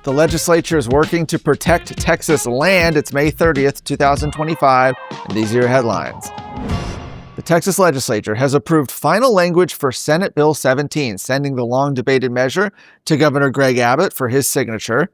The legislature is working to protect Texas land. It's May 30th, 2025, and these are your headlines. The Texas legislature has approved final language for Senate Bill 17, sending the long-debated measure to Governor Greg Abbott for his signature.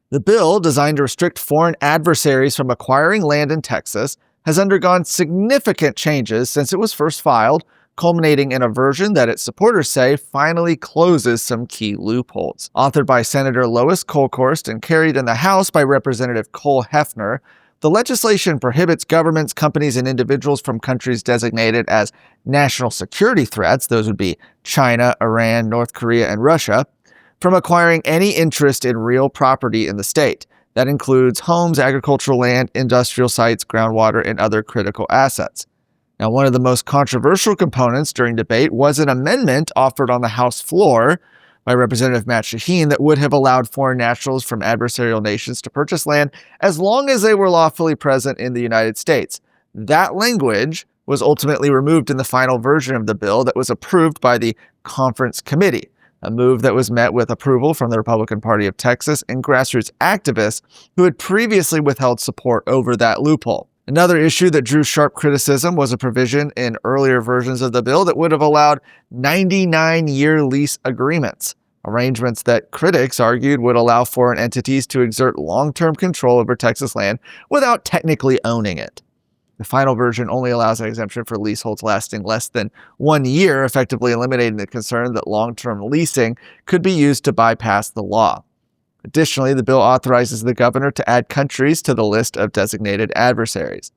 The bill, designed to restrict foreign adversaries from acquiring land in Texas, has undergone significant changes since it was first filed, culminating in a version that its supporters say finally closes some key loopholes. Authored by Senator Lois Kolkhorst and carried in the House by Representative Cole Hefner, the legislation prohibits governments, companies, and individuals from countries designated as national security threats, those would be China, Iran, North Korea, and Russia, from acquiring any interest in real property in the state. That includes homes, agricultural land, industrial sites, groundwater, and other critical assets. Now, one of the most controversial components during debate was an amendment offered on the House floor by Representative Matt Shaheen that would have allowed foreign nationals from adversarial nations to purchase land as long as they were lawfully present in the United States. That language was ultimately removed in the final version of the bill that was approved by the Conference Committee, a move that was met with approval from the Republican Party of Texas and grassroots activists who had previously withheld support over that loophole. Another issue that drew sharp criticism was a provision in earlier versions of the bill that would have allowed 99-year lease agreements, arrangements that critics argued would allow foreign entities to exert long-term control over Texas land without technically owning it. The final version only allows an exemption for leaseholds lasting less than 1 year, effectively eliminating the concern that long-term leasing could be used to bypass the law. Additionally, the bill authorizes the governor to add countries to the list of designated adversaries.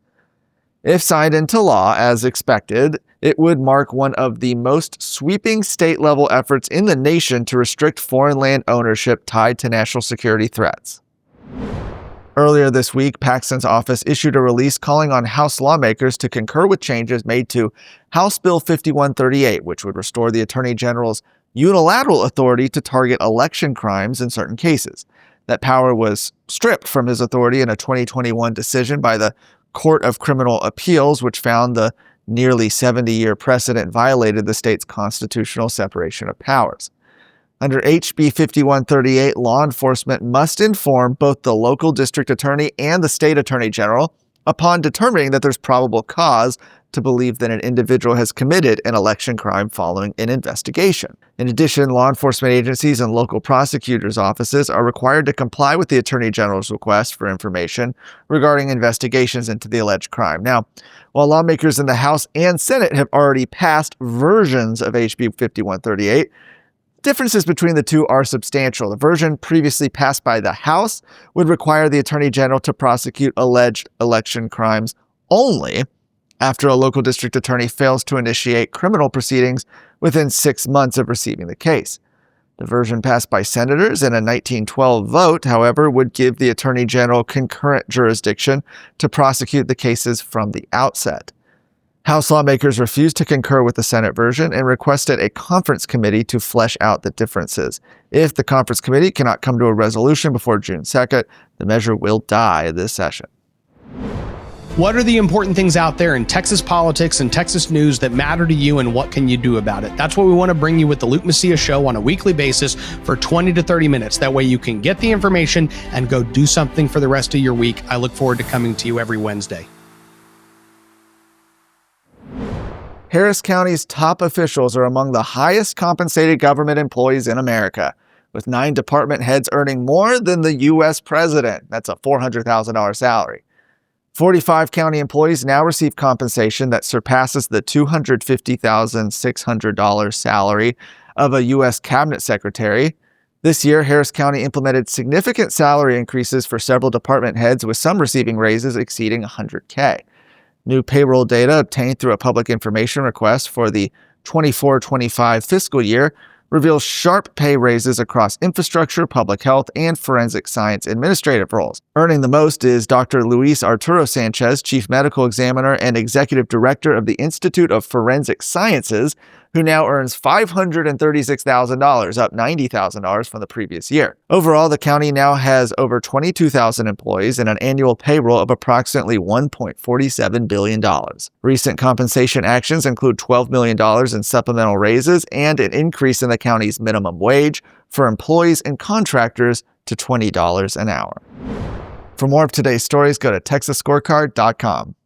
If signed into law, as expected, it would mark one of the most sweeping state-level efforts in the nation to restrict foreign land ownership tied to national security threats. Earlier this week, Paxton's office issued a release calling on House lawmakers to concur with changes made to House Bill 5138, which would restore the Attorney General's unilateral authority to target election crimes in certain cases. That power was stripped from his authority in a 2021 decision by the Court of Criminal Appeals, which found the nearly 70-year precedent violated the state's constitutional separation of powers. Under HB 5138, law enforcement must inform both the local district attorney and the state attorney general upon determining that there's probable cause to believe that an individual has committed an election crime following an investigation. In addition, law enforcement agencies and local prosecutors' offices are required to comply with the Attorney General's request for information regarding investigations into the alleged crime. Now, while lawmakers in the House and Senate have already passed versions of HB 5138, differences between the two are substantial. The version previously passed by the House would require the Attorney General to prosecute alleged election crimes only after a local district attorney fails to initiate criminal proceedings within 6 months of receiving the case. The version passed by senators in a 1912 vote, however, would give the Attorney General concurrent jurisdiction to prosecute the cases from the outset. House lawmakers refused to concur with the Senate version and requested a conference committee to flesh out the differences. If the conference committee cannot come to a resolution before June 2nd, the measure will die this session. What are the important things out there in Texas politics and Texas news that matter to you, and what can you do about it? That's what we want to bring you with the Luke Macias Show on a weekly basis for 20 to 30 minutes. That way you can get the information and go do something for the rest of your week. I look forward to coming to you every Wednesday. Harris County's top officials are among the highest compensated government employees in America, with 9 department heads earning more than the U.S. president. That's a $400,000 salary. 45 county employees now receive compensation that surpasses the $250,600 salary of a U.S. cabinet secretary. This year, Harris County implemented significant salary increases for several department heads, with some receiving raises exceeding $100K. New payroll data obtained through a public information request for the 24-25 fiscal year reveals sharp pay raises across infrastructure, public health, and forensic science administrative roles. Earning the most is Dr. Luis Arturo Sanchez, Chief Medical Examiner and Executive Director of the Institute of Forensic Sciences, who now earns $536,000, up $90,000 from the previous year. Overall, the county now has over 22,000 employees and an annual payroll of approximately $1.47 billion. Recent compensation actions include $12 million in supplemental raises and an increase in the county's minimum wage for employees and contractors to $20 an hour. For more of today's stories, go to texasscorecard.com.